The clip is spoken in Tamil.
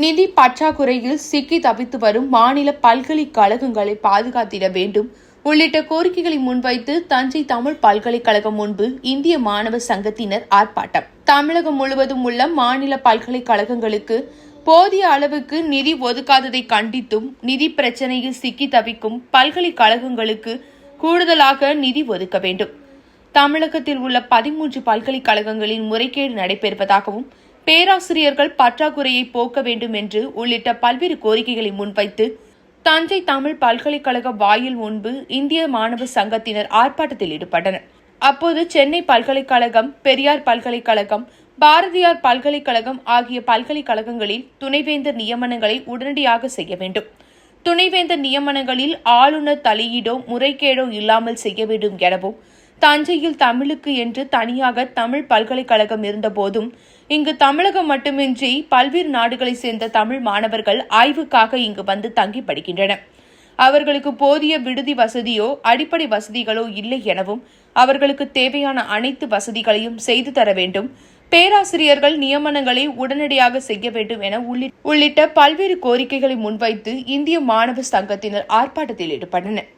நிதி பற்றாக்குறையில் சிக்கி தவித்து வரும் மாநில பல்கலைக்கழகங்களை பாதுகாத்திட வேண்டும் உள்ளிட்ட கோரிக்கைகளை முன்வைத்து தஞ்சை தமிழ் பல்கலைக்கழகம் முன்பு இந்திய மாணவர் சங்கத்தினர் ஆர்ப்பாட்டம். தமிழகம் முழுவதும் உள்ள மாநில பல்கலைக்கழகங்களுக்கு போதிய அளவுக்கு நிதி ஒதுக்காததை கண்டித்தும் நிதி பிரச்சினையில் சிக்கி தவிக்கும் பல்கலைக்கழகங்களுக்கு கூடுதலாக நிதி ஒதுக்க வேண்டும். தமிழகத்தில் உள்ள 13 பல்கலைக்கழகங்களில் முறைகேடு நடைபெறுவதாகவும் பேராசிரியர்கள் பற்றாக்குறையை போக்க வேண்டும் என்று உள்ளிட்ட பல்வேறு கோரிக்கைகளை முன்வைத்து தஞ்சை தமிழ் பல்கலைக்கழக வாயில் முன்பு இந்திய மாணவர் சங்கத்தினர் ஆர்ப்பாட்டத்தில் ஈடுபட்டனர். அப்போது சென்னை பல்கலைக்கழகம், பெரியார் பல்கலைக்கழகம், பாரதியார் பல்கலைக்கழகம் ஆகிய பல்கலைக்கழகங்களில் துணைவேந்தர் நியமனங்களை உடனடியாக செய்ய வேண்டும். துணைவேந்தர் நியமனங்களில் ஆளுநர் தலையீடோ முறைகேடோ இல்லாமல் செய்ய வேண்டும் எனவும், தஞ்சையில் தமிழுக்கு என்று தனியாக தமிழ் பல்கலைக்கழகம் இருந்தபோதும் இங்கு தமிழகம் மட்டுமின்றி பல்வேறு நாடுகளைச் சேர்ந்த தமிழ் மாணவர்கள் ஆய்வுக்காக இங்கு வந்து தங்கி படிக்கின்றனர். அவர்களுக்கு போதிய விடுதி வசதியோ அடிப்படை வசதிகளோ இல்லை எனவும், அவர்களுக்கு தேவையான அனைத்து வசதிகளையும் செய்து தர வேண்டும், பேராசிரியர்கள் நியமனங்களை உடனடியாக செய்ய வேண்டும் என உள்ளிட்ட பல்வேறு கோரிக்கைகளை முன்வைத்து இந்திய மாணவர் சங்கத்தினர் ஆர்ப்பாட்டத்தில் ஈடுபட்டனர்.